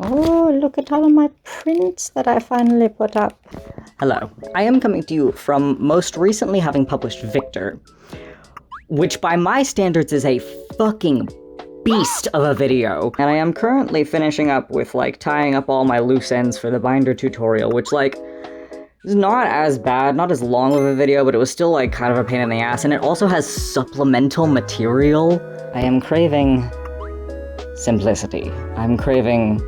Oh, look at all of my prints that I finally put up. Hello, I am coming to you from most recently having published Victor, which by my standards is a fucking beast of a video. And I am currently finishing up with, like, tying up all my loose ends for the binder tutorial, which, like, is not as bad, not as long of a video, but it was still, like, kind of a pain in the ass, and it also has supplemental material. I am craving simplicity. I'm craving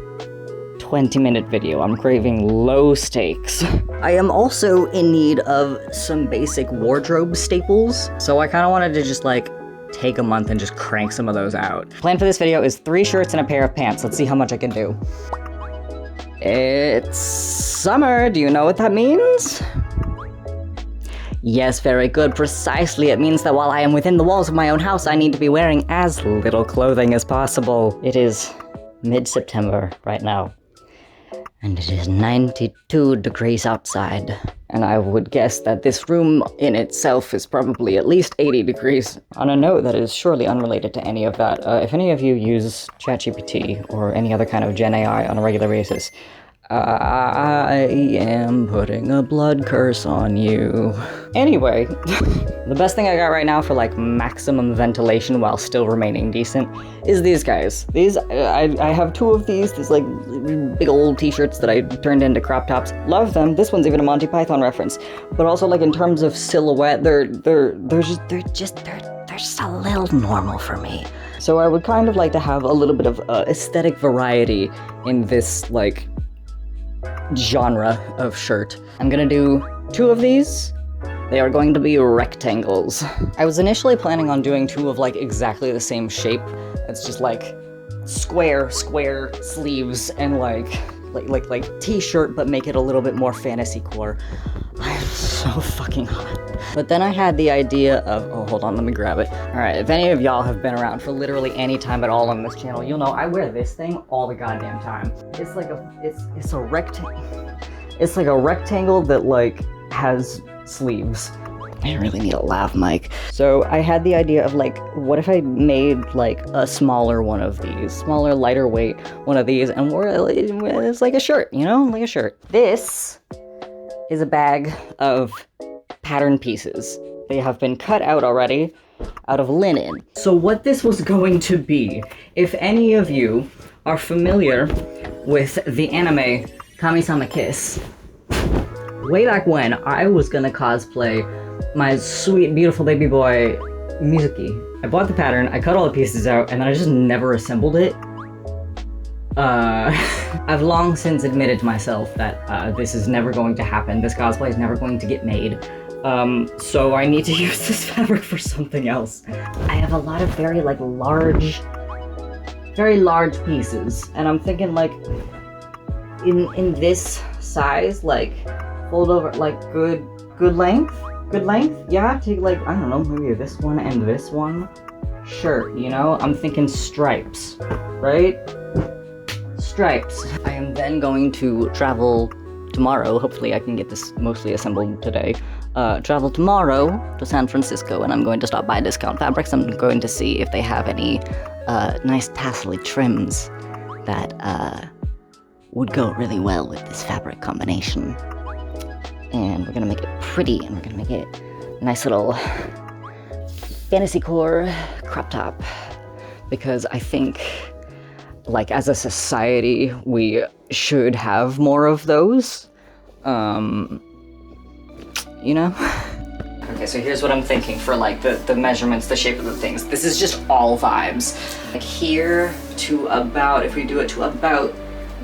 20-minute video. I'm craving low stakes. I am also in need of some basic wardrobe staples, so I kind of wanted to just, like, take a month and just crank some of those out. Plan for this video is 3 shirts and a pair of pants. Let's see how much I can do. It's summer. Do you know what that means? Yes, very good. Precisely. It means that while I am within the walls of my own house, I need to be wearing as little clothing as possible. It is mid-September right now, and it is 92 degrees outside. And I would guess that this room in itself is probably at least 80 degrees. On a note that is surely unrelated to any of that, if any of you use ChatGPT or any other kind of Gen AI on a regular basis, I am putting a blood curse on you. Anyway, the best thing I got right now for, like, maximum ventilation while still remaining decent is these guys. These, I have 2 of these like, big old t-shirts that I turned into crop tops. Love them. This one's even a Monty Python reference. But also, like, in terms of silhouette, they're just a little normal for me. So I would kind of like to have a little bit of aesthetic variety in this, like, genre of shirt. I'm gonna do 2 of these. They are going to be rectangles. I was initially planning on doing 2 of, like, exactly the same shape. It's just, like, square sleeves and, like t-shirt, but make it a little bit more fantasy core. I'm so fucking hot. But then I had the idea of, oh, hold on, let me grab it. All right, if any of y'all have been around for literally any time at all on this channel, you'll know I wear this thing all the goddamn time. It's like it's a rectangle. It's like a rectangle that, like, has sleeves. I really need a lav mic. So I had the idea of, like, what if I made, like, a smaller one of these, smaller, lighter weight one of these, and wore it as, like, a shirt, you know, like a shirt. This is a bag of pattern pieces. They have been cut out already out of linen. So what this was going to be, if any of you are familiar with the anime Kami-sama Kiss, way back when I was gonna cosplay my sweet, beautiful baby boy, Mizuki. I bought the pattern, I cut all the pieces out, and then I just never assembled it. I've long since admitted to myself that this is never going to happen. This cosplay is never going to get made. So I need to use this fabric for something else. I have a lot of very large pieces, and I'm thinking, like, in this size, like, fold over, like, good length? Good length? Yeah, take, like, I don't know, maybe this one and this one. Sure, you know? I'm thinking stripes, right? Stripes. I am then going to travel tomorrow. Hopefully I can get this mostly assembled today. Travel tomorrow to San Francisco, and I'm going to stop by Discount Fabrics. I'm going to see if they have any nice tassel-y trims that would go really well with this fabric combination. And we're gonna make it pretty, and we're gonna make it a nice little fantasy core crop top, because I think, like, as a society, we should have more of those. You know? Okay, so here's what I'm thinking for, like, the measurements, the shape of the things. This is just all vibes. Like, here to about, if we do it to about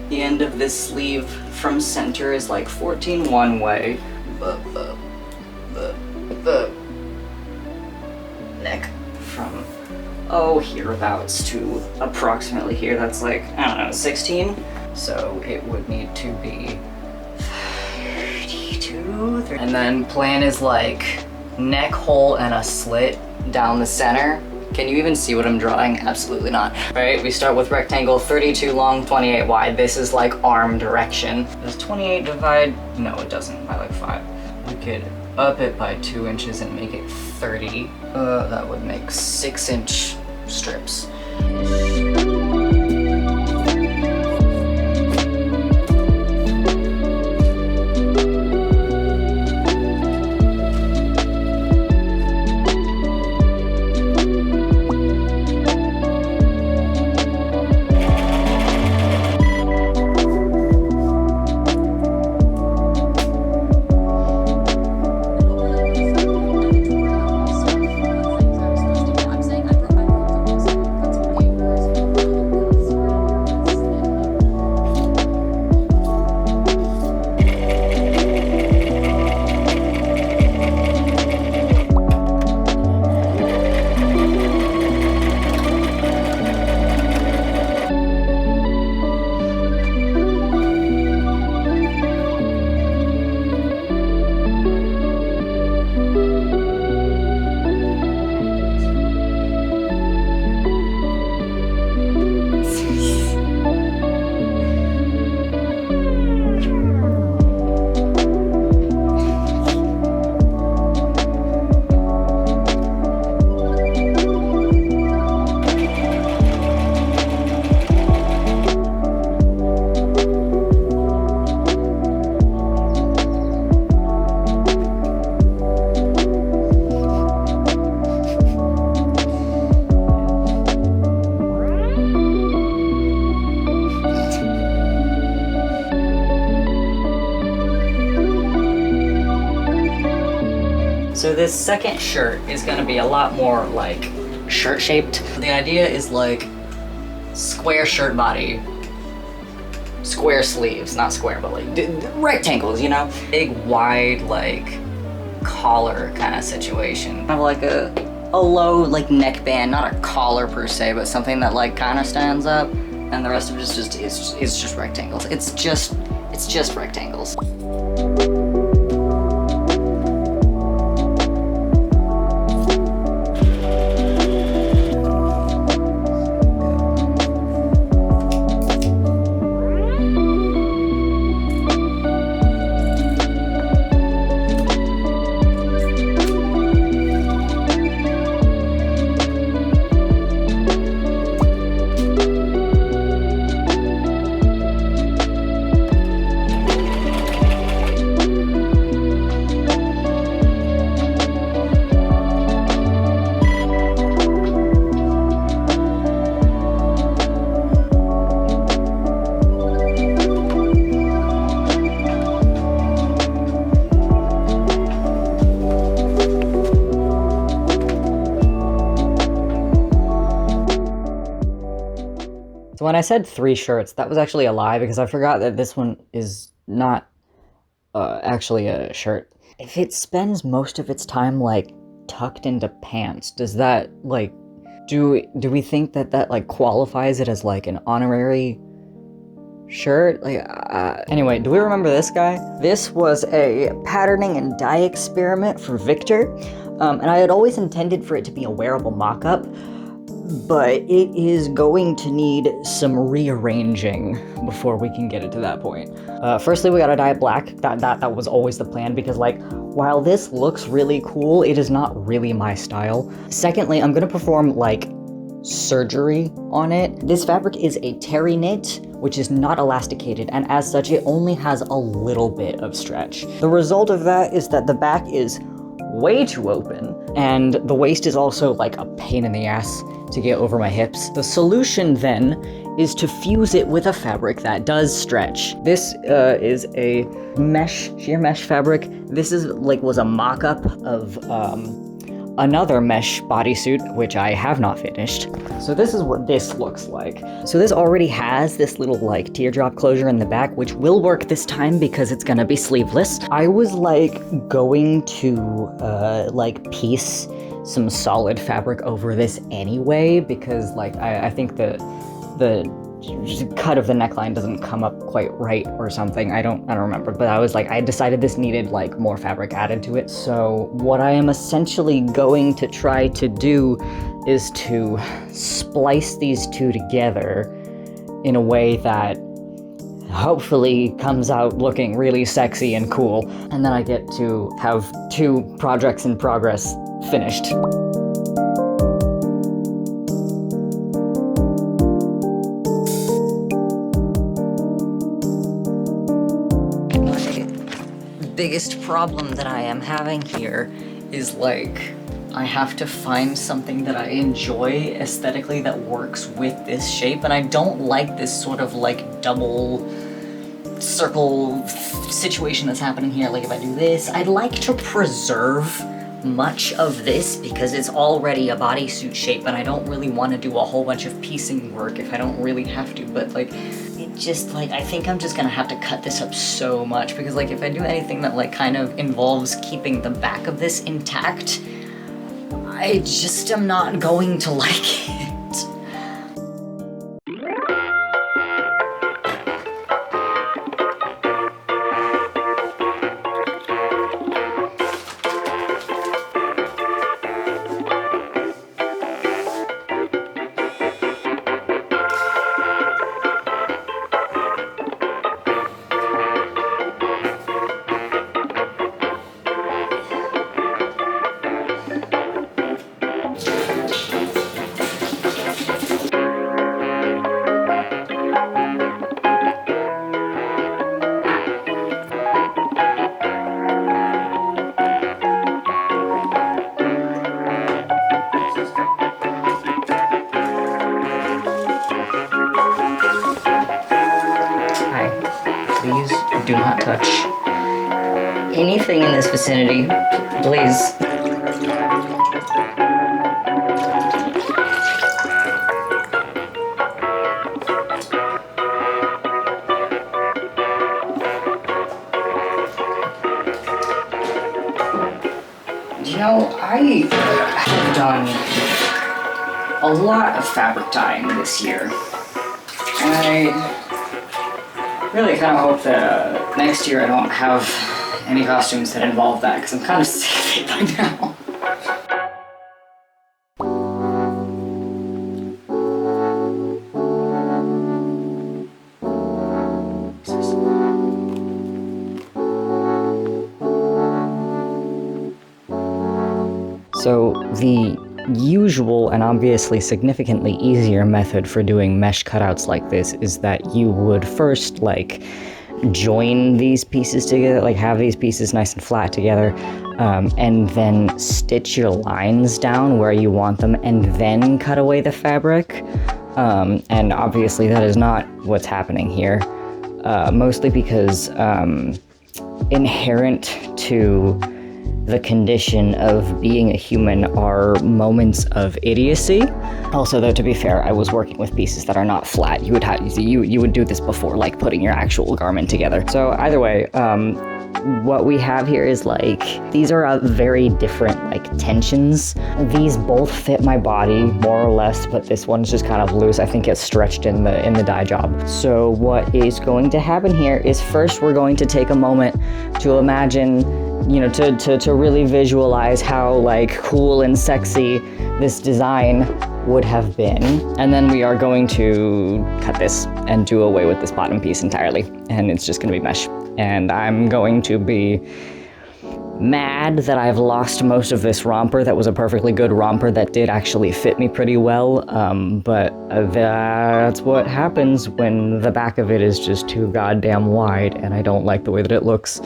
the end of this sleeve from center is, like, 14 one way. The neck from, oh, hereabouts to approximately here, that's, like, I don't know, 16? So it would need to be 32, 30. And then plan is, like, neck hole and a slit down the center. Can you even see what I'm drawing? Absolutely not. All right, we start with rectangle, 32 long, 28 wide. This is, like, arm direction. Does 28 divide? No, it doesn't, by, like, 5. We could up it by 2 inches and make it 30. That would make 6-inch strips. So this second shirt is gonna be a lot more like shirt shaped. The idea is like square shirt body, square sleeves, not square, but like rectangles, you know? Big, wide, like collar kind of situation. Kind of like a low like neckband, not a collar per se, but something that like kind of stands up, and the rest of it is just rectangles. It's just rectangles. So when I said 3 shirts, that was actually a lie because I forgot that this one is not actually a shirt. If it spends most of its time like tucked into pants, does that like, do we think that that like qualifies it as like an honorary shirt? Like, anyway, do we remember this guy? This was a patterning and dye experiment for Victor, and I had always intended for it to be a wearable mock-up, but it is going to need some rearranging before we can get it to that point. Firstly, we gotta dye it black. That was always the plan, because like, while this looks really cool, it is not really my style. Secondly, I'm gonna perform like surgery on it. This fabric is a terry knit, which is not elasticated, and as such, it only has a little bit of stretch. The result of that is that the back is way too open, and the waist is also like a pain in the ass to get over my hips. The solution then is to fuse it with a fabric that does stretch. This is a sheer mesh fabric. This was a mock-up of another mesh bodysuit, which I have not finished. So this is what this looks like. So this already has this little like teardrop closure in the back, which will work this time because it's gonna be sleeveless. I was like going to like piece some solid fabric over this anyway, because like I think the cut of the neckline doesn't come up quite right or something. I don't remember, but I decided this needed like more fabric added to it. So what I am essentially going to try to do is to splice these two together in a way that hopefully comes out looking really sexy and cool, and then I get to have 2 projects in progress finished. My biggest problem that I am having here is like, I have to find something that I enjoy aesthetically that works with this shape, and I don't like this sort of like double circle situation that's happening here. Like if I do this, I'd like to preserve much of this because it's already a bodysuit shape, and I don't really want to do a whole bunch of piecing work if I don't really have to, but like, it just like, I think I'm just gonna have to cut this up so much, because like if I do anything that like kind of involves keeping the back of this intact, I just am not going to like it. Please do not touch anything in this vicinity, please. I have done a lot of fabric dyeing this year. And I really kind of hope that next year I don't have any costumes that involve that, because I'm kind of sick of it by now. So the usual and obviously significantly easier method for doing mesh cutouts like this is that you would first like join these pieces together, like have these pieces nice and flat together, and then stitch your lines down where you want them and then cut away the fabric. And obviously that is not what's happening here, mostly because inherent to the condition of being a human are moments of idiocy. Also, though, to be fair, I was working with pieces that are not flat. You would do this before, like, putting your actual garment together. So either way, what we have here is like, these are very different like tensions. These both fit my body more or less, but this one's just kind of loose. I think it's stretched in the dye job. So what is going to happen here is first we're going to take a moment to imagine, you know, to really visualize how like cool and sexy this design would have been. And then we are going to cut this and do away with this bottom piece entirely. And it's just gonna be mesh. And I'm going to be mad that I've lost most of this romper. That was a perfectly good romper that did actually fit me pretty well. But that's what happens when the back of it is just too goddamn wide and I don't like the way that it looks.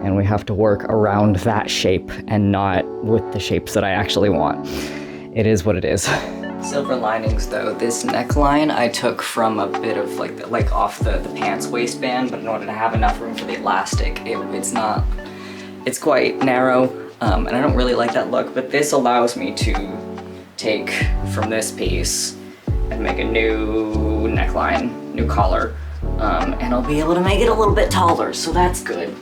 And we have to work around that shape and not with the shapes that I actually want. It is what it is. Silver linings though, this neckline I took from a bit of like off the pants waistband, but in order to have enough room for the elastic, it's quite narrow, and I don't really like that look, but this allows me to take from this piece and make a new neckline, new collar, and I'll be able to make it a little bit taller, so that's good.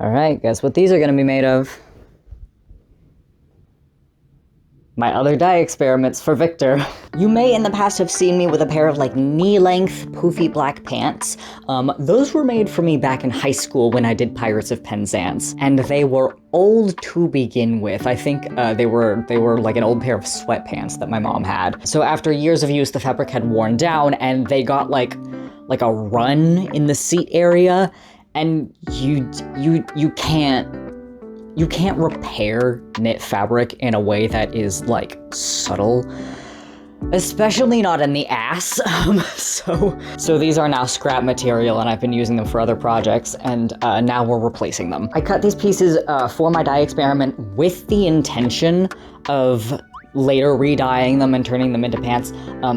Alright, guess what these are gonna be made of? My other dye experiments for Victor. You may in the past have seen me with a pair of like knee-length poofy black pants. Those were made for me back in high school when I did Pirates of Penzance, and they were old to begin with. I think they were like an old pair of sweatpants that my mom had. So after years of use, the fabric had worn down and they got like a run in the seat area, and you can't repair knit fabric in a way that is like subtle, especially not in the ass. So these are now scrap material and I've been using them for other projects, and now we're replacing them. I cut these pieces for my dye experiment with the intention of later re-dyeing them and turning them into pants.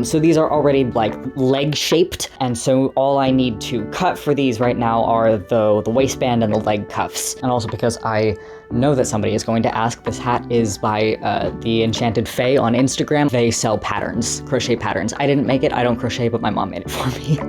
So these are already like leg shaped, and so all I need to cut for these right now are the waistband and the leg cuffs. And also because I know that somebody is going to ask, this hat is by the Enchanted Fae on Instagram. They sell patterns, crochet patterns. I didn't make it, I don't crochet, but my mom made it for me.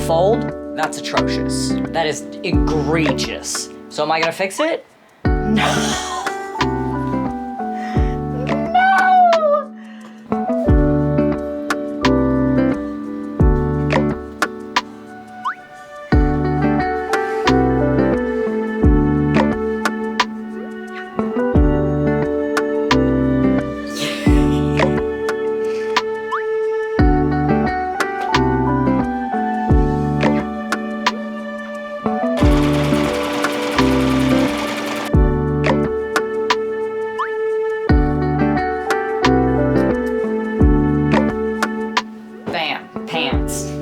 fold, that's atrocious. That is egregious. So am I gonna fix it? No.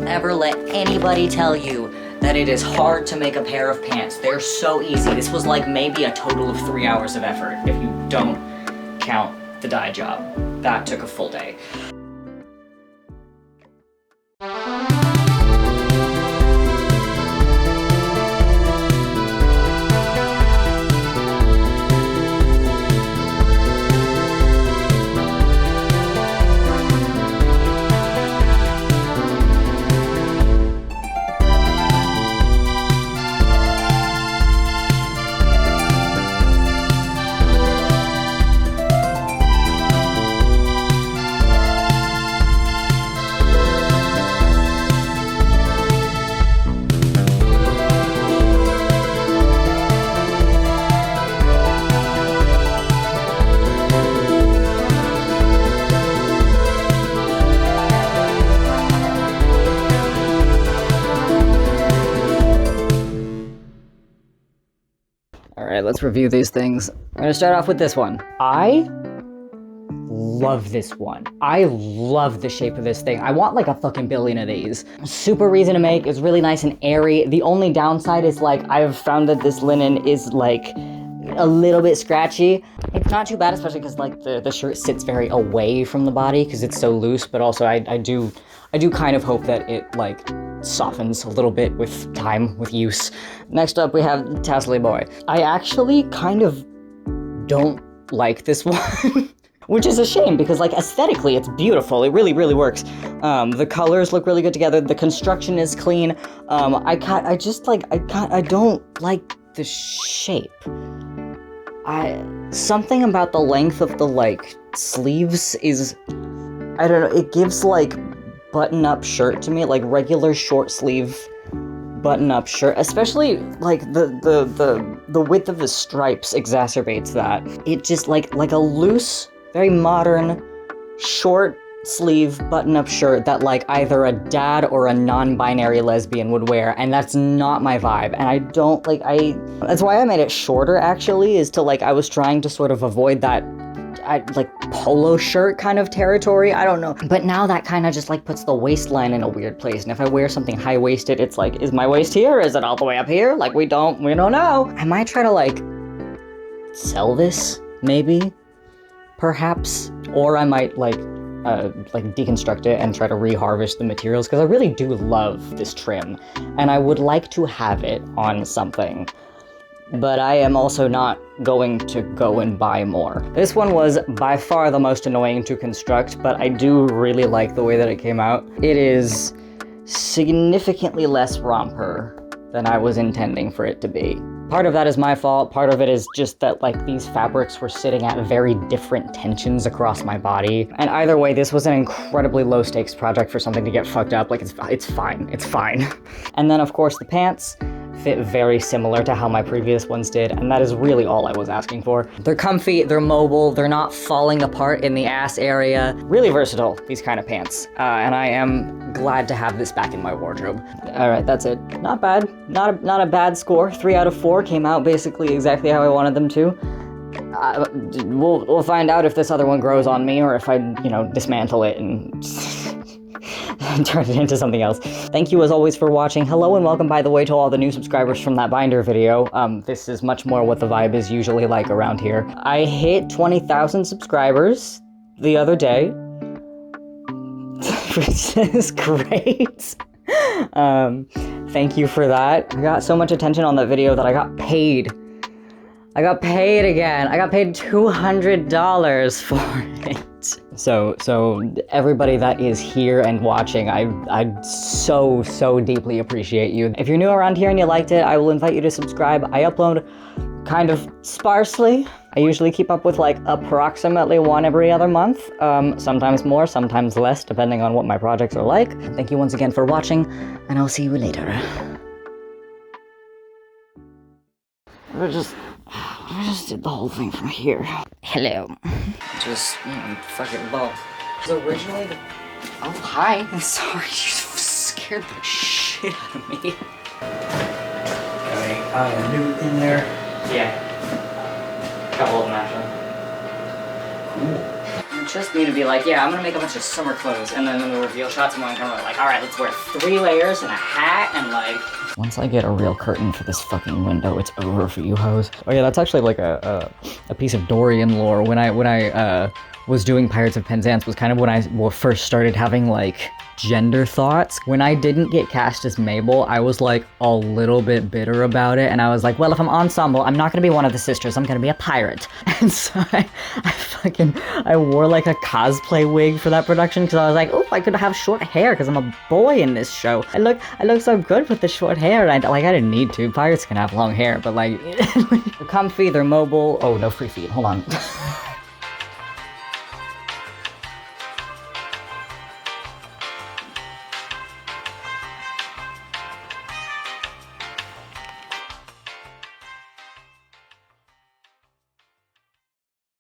Never let anybody tell you that it is hard to make a pair of pants. They're so easy. This was like maybe a total of 3 hours of effort if you don't count the dye job. That took a full day. Alright, let's review these things. I'm gonna start off with this one. I love this one. I love the shape of this thing. I want like a fucking billion of these. Super easy to make. It's really nice and airy. The only downside is like, I've found that this linen is like a little bit scratchy. It's not too bad, especially because like the shirt sits very away from the body because it's so loose, but also I do kind of hope that it like softens a little bit with time, with use. Next up we have Tassely Boy. I actually kind of don't like this one. Which is a shame because like aesthetically it's beautiful. It really, really works. The colors look really good together. The construction is clean. I don't like the shape. Something about the length of the like sleeves is, I don't know, it gives like button-up shirt to me, like regular short sleeve button-up shirt, especially like the width of the stripes exacerbates that. It just like a loose, very modern, short sleeve button-up shirt that like either a dad or a non-binary lesbian would wear, and that's not my vibe. And I don't like, that's why I made it shorter actually, is to like, I was trying to sort of avoid that like polo shirt kind of territory. I don't know. But now that kind of just like puts the waistline in a weird place. And if I wear something high-waisted, it's like, is my waist here? Is it all the way up here? Like we don't know. I might try to like sell this, maybe, perhaps, or I might like deconstruct it and try to reharvest the materials because I really do love this trim and I would like to have it on something. But I am also not going to go and buy more. This one was by far the most annoying to construct, but I do really like the way that it came out. It is significantly less romper than I was intending for it to be. Part of that is my fault, part of it is just that like these fabrics were sitting at very different tensions across my body. And either way, this was an incredibly low stakes project for something to get fucked up. Like it's fine. And then of course the pants fit very similar to how my previous ones did, and that is really all I was asking for. They're comfy, they're mobile, they're not falling apart in the ass area. Really versatile, these kind of pants. And I am glad to have this back in my wardrobe. All right, that's it. Not bad, not a bad score. 3 out of 4 came out basically exactly how I wanted them to. We'll find out if this other one grows on me or if I, dismantle it and turn it into something else. Thank you as always for watching. Hello and welcome, by the way, to all the new subscribers from that binder video. This is much more what the vibe is usually like around here. I hit 20,000 subscribers the other day, which is great. Thank you for that. I got so much attention on that video that I got paid. I got paid again. I got paid $200 for it. So everybody that is here and watching, I so deeply appreciate you. If you're new around here and you liked it, I will invite you to subscribe. I upload kind of sparsely. I usually keep up with like approximately one every other month. Sometimes more, sometimes less, depending on what my projects are like. Thank you once again for watching, and I'll see you later. I just did the whole thing from here. Hello. Just, fucking love. So originally oh, hi. I'm sorry, you scared the shit out of me. Okay, a new in there. Yeah. Couple of them actually. Cool. You just need to be like, yeah, I'm gonna make a bunch of summer clothes, and then in the reveal shots, I'm going to like, alright, let's wear 3 layers and a hat, and like... Once I get a real curtain for this fucking window, it's over for you hoes. Oh yeah, that's actually like a piece of Dorian lore. When I was doing Pirates of Penzance was kind of when I first started having like gender thoughts. When I didn't get cast as Mabel, I was like a little bit bitter about it, and I was like, well, if I'm ensemble, I'm not gonna be one of the sisters, I'm gonna be a pirate. And so I wore like a cosplay wig for that production because I was like, oh, I could have short hair because I'm a boy in this show. I look so good with the short hair. And I didn't need to. Pirates can have long hair, but like, they're comfy, they're mobile. Oh, no free feet. Hold on.